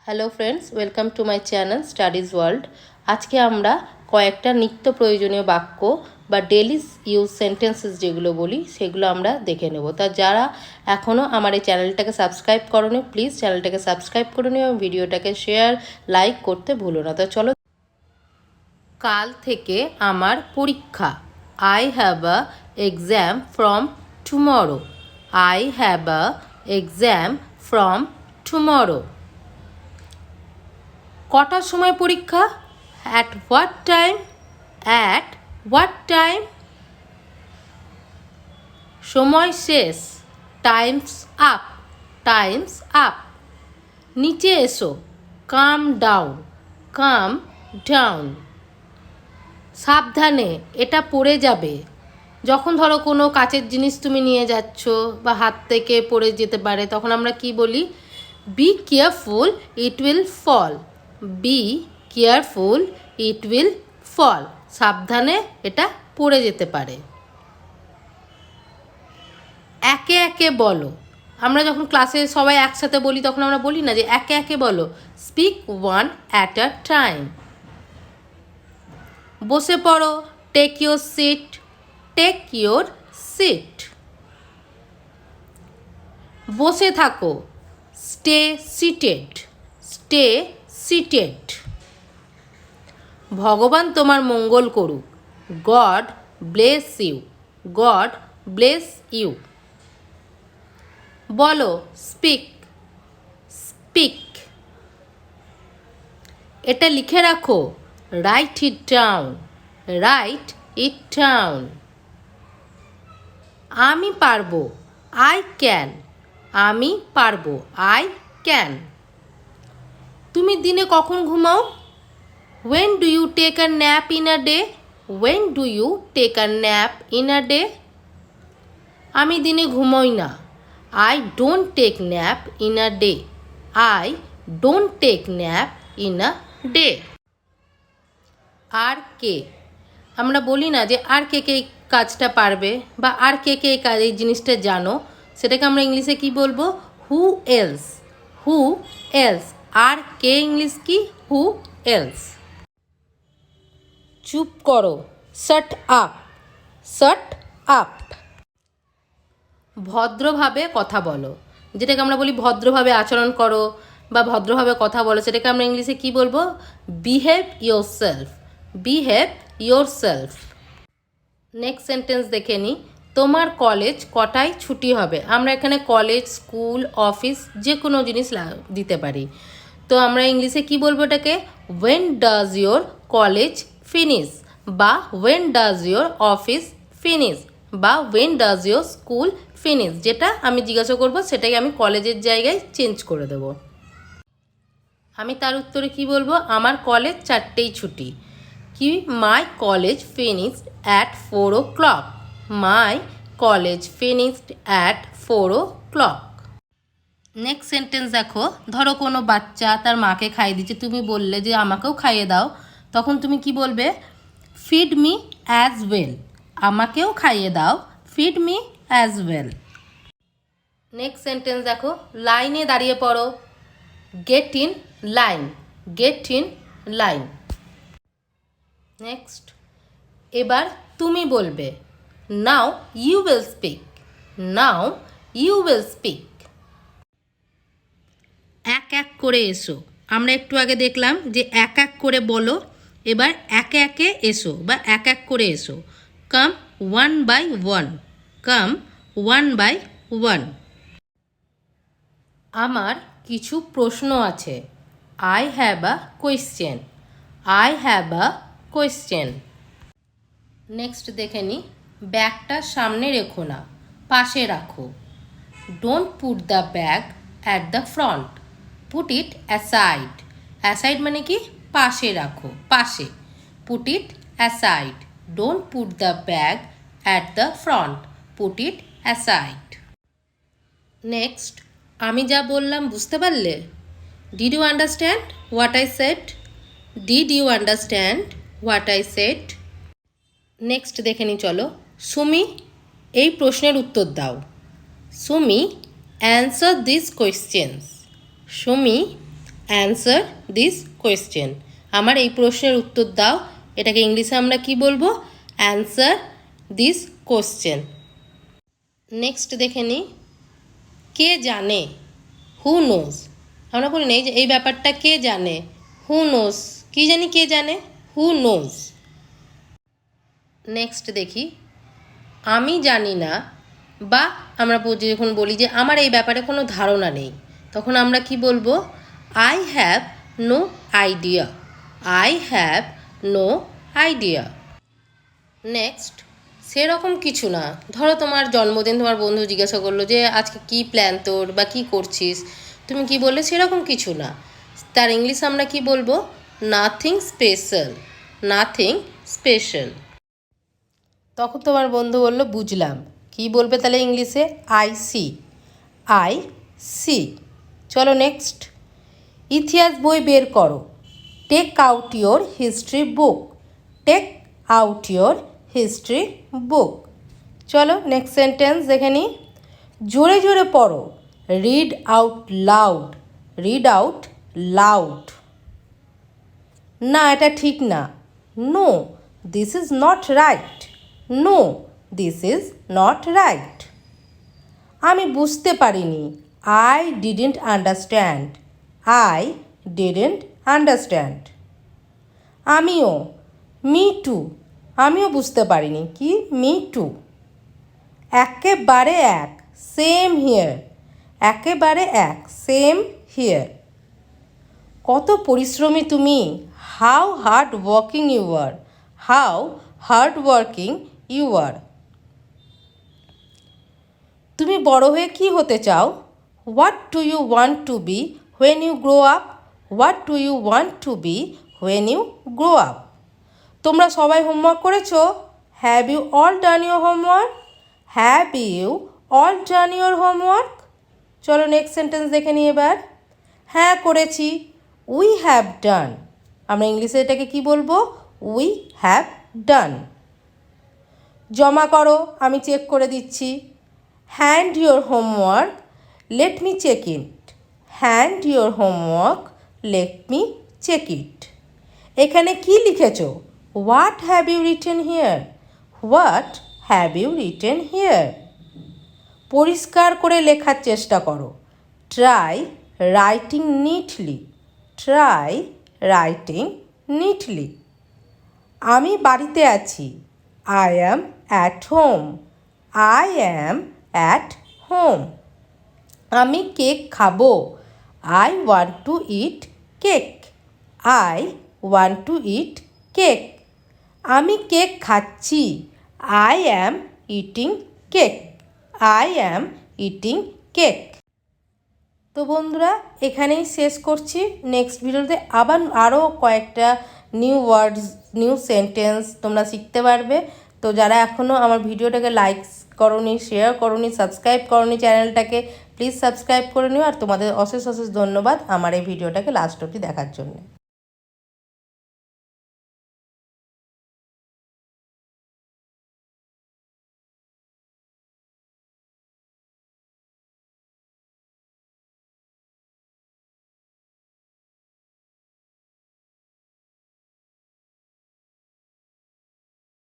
Hello friends, welcome to my channel studies world. আজকে আমরা কয়েকটা নিত্য প্রয়োজনীয় বাক্য বা ডেলি ইউজ সেন্টেন্সেস যেগুলো বলি সেগুলো আমরা দেখে নেব। তা যারা এখনও আমার এই চ্যানেলটাকে সাবস্ক্রাইব করোনি, প্লিজ চ্যানেলটাকে সাবস্ক্রাইব করে নিও এবং ভিডিওটাকে শেয়ার লাইক করতে ভুলো না। তো চলো, কাল থেকে আমার পরীক্ষা। I have a exam from tomorrow. I have a exam from tomorrow. কটার সময় পরীক্ষা? At what time? At what time? সময় শেষ। Times up. Times up. নিচে এসো। কাম ডাউন। কাম ডাউন। সাবধানে, এটা পড়ে যাবে। যখন ধরো কোনো কাচের জিনিস তুমি নিয়ে যাচ্ছ বা হাত থেকে পড়ে যেতে পারে, তখন আমরা কি বলি? Be careful, it will fall. Be careful, it will fall. সাবধানে, এটা পড়ে যেতে পারে। একে একে বলো। আমরা যখন ক্লাসে সবাই একসাথে বলি তখন আমরা বলি না যে একে একে বলো? Speak one at a time. বসে পড়ো। Take your seat. Take your seat. বসে থাকো। Stay seated. Stay seated. ভগবান তোমার মঙ্গল করুক। God bless you. God bless you. বলো। স্পিক। স্পিক। এটা লিখে রাখো। Write it down. Write it down. আমি পারবো। I can. আমি পারবো। I can. তুমি দিনে কখন ঘুমাও? When do you take a nap in a day? When do you take a nap in a day? আমি দিনে ঘুমোই না। I don't take nap in a day. I don't take nap in a day. আর কে? আমরা বলি না যে আর কে কে এই কাজটা পারবে বা আর কে কে এই জিনিসটা জানো, সেটাকে আমরা ইংলিশে কি বলবো? Who else. Who else. আর কে ইংলিশ কি? Who else. চুপ করো। Shut up. Shut up. ভদ্রভাবে কথা বলো। যেটাকে আমরা বলি ভদ্রভাবে আচরণ করো বা ভদ্রভাবে কথা বলো, সেটাকে আমরা ইংলিশে কি বলবো? Behave your self. Behave your self. Next sentence দেখে নিই। তোমার কলেজ কটায় ছুটি হবে? আমরা এখানে কলেজ, স্কুল, অফিস যে কোনো জিনিস দিতে পারি। তো আমরা ইংলিশে কি বলবো এটাকে? When does your college finish, বা when does your office finish, বা when does your school finish. যেটা আমি জিজ্ঞাসা করবো সেটাকে আমি কলেজের জায়গায় চেঞ্জ করে দেবো। আমি তার উত্তরে কি বলবো? আমার কলেজ 4টেই ছুটি। কি? My college finished at 4 o'clock. My college finished at 4 o'clock. Next sentence দেখো। ধরো কোনো বাচ্চা তার মাকে খাইয়ে দিচ্ছে, তুমি বললে যে আমাকেও খাইয়ে দাও, তখন তুমি কি বলবে? Feed me as well. আমাকেও খাইয়ে দাও। Feed me as well. Next sentence দেখো। লাইনে দাঁড়িয়ে পড়ো। Get in line. Get in line. Next, এবার তুমি বলবে। Now you will speak. Now you will speak. এক এক করে এসো। আমরা একটু আগে দেখলাম যে এক এক করে বলো, এবার একে একে এসো বা এক এক করে এসো। Come one by one. Come one by one. আমার কিছু প্রশ্ন আছে। I have a question. I have a question. Next দেখে নিই। ব্যাগটা সামনে রেখো না, পাশে রাখো। Don't put the bag at the front. Put it aside. Aside মানে কি? পাশে রাখো, পাশে। Put it aside. Don't put the bag at the front. Put it aside. Next, আমি যা বললাম বুঝতে পারলে? Did you understand what I said? Did you understand what I said? Next দেখে নি চলো। সুমি, এই প্রশ্নের উত্তর দাও। Sumi, answer this questions. Sumi, answer this question. আমার এই প্রশ্নের উত্তর দাও। এটাকে ইংলিশে আমরা কি বলবো? Answer this question. নেক্সট দেখে নিই, কে জানে, হু নোজ। আমরা বলি না এই ব্যাপারটা কে জানে, হু নোজ। কি জানি, কে জানে, হু নোজ। নেক্সট দেখি, আমি জানি না, বা আমরা যখন বলি যে আমার এই ব্যাপারে কোনো ধারণা নেই, তখন আমরা কি বলবো? I have no idea. I have no idea. Next, সেরকম কিছু না। ধরো তোমার জন্মদিন, তোমার বন্ধু জিজ্ঞাসা করলো যে আজকে কি প্ল্যান তোর, বা কি করছিস, তুমি কি বললে? সেরকম কিছু না। তার ইংলিশ আমরা কি বলবো? Nothing special. Nothing special. তখন তোমার বন্ধু বললো বুঝলাম। কি বলবে তাহলে ইংলিশে? I see. I see. চলো নেক্সট, ইতিহাস বই বের করো। Take out your history book. Take out your history book. চলো নেক্সট সেন্টেন্স দেখে নিই, জোরে জোরে পড়ো। Read out loud. Read out loud. না, এটা ঠিক না। No, this is not right. No, this is not right. আমি বুঝতে পারিনি। I didn't understand. I didn't understand. আমিও, মি টু। আমিও বুঝতে পারিনি। কি? Me two. একেবারে এক, সেম হিয়ার। একেবারে এক, সেম হিয়ার। কত পরিশ্রমী তুমি। How hard working you are. How hard working you are. তুমি বড় হয়ে কি হতে চাও? What do you want to be when you grow up? What do you want to be when you grow up? তোমরা সবাই হোমওয়ার্ক করেছো? Have you all done your homework? Have you all done your homework? চলো next sentence দেখে নিই এবার। হ্যাঁ করেছি। We have done. আমরা ইংলিশে এটাকে কি বলবো? We have done. জমা করো, আমি চেক করে দিচ্ছি। Hand your homework, let me check it. Hand your homework, let me check it. এখানে কি লিখেছো? What have you written here? What have you written here? পরিষ্কার করে লেখার চেষ্টা করো। Try writing neatly. Try writing neatly. আমি বাড়িতে আছি। I am at home. I am at home. আমি কেক খাবো। I want to eat cake. I want to eat cake. আমি কেক খাচ্ছি। I am eating cake. I am eating cake. তো বন্ধুরা, এখানেই শেষ করছি। নেক্সট ভিডিওতে আবার আরও কয়েকটা নিউ ওয়ার্ডস, নিউ সেন্টেন্স তোমরা শিখতে পারবে। তো যারা এখনও আমার ভিডিওটাকে লাইক করোনি, শেয়ার করোনি, সাবস্ক্রাইব করোনি চ্যানেলটাকে, প্লিজ সাবস্ক্রাইব করে নিও। আর তোমাদের অশেষ অশেষ ধন্যবাদ আমার এই ভিডিওটাকে লাস্ট অবধি দেখার জন্য।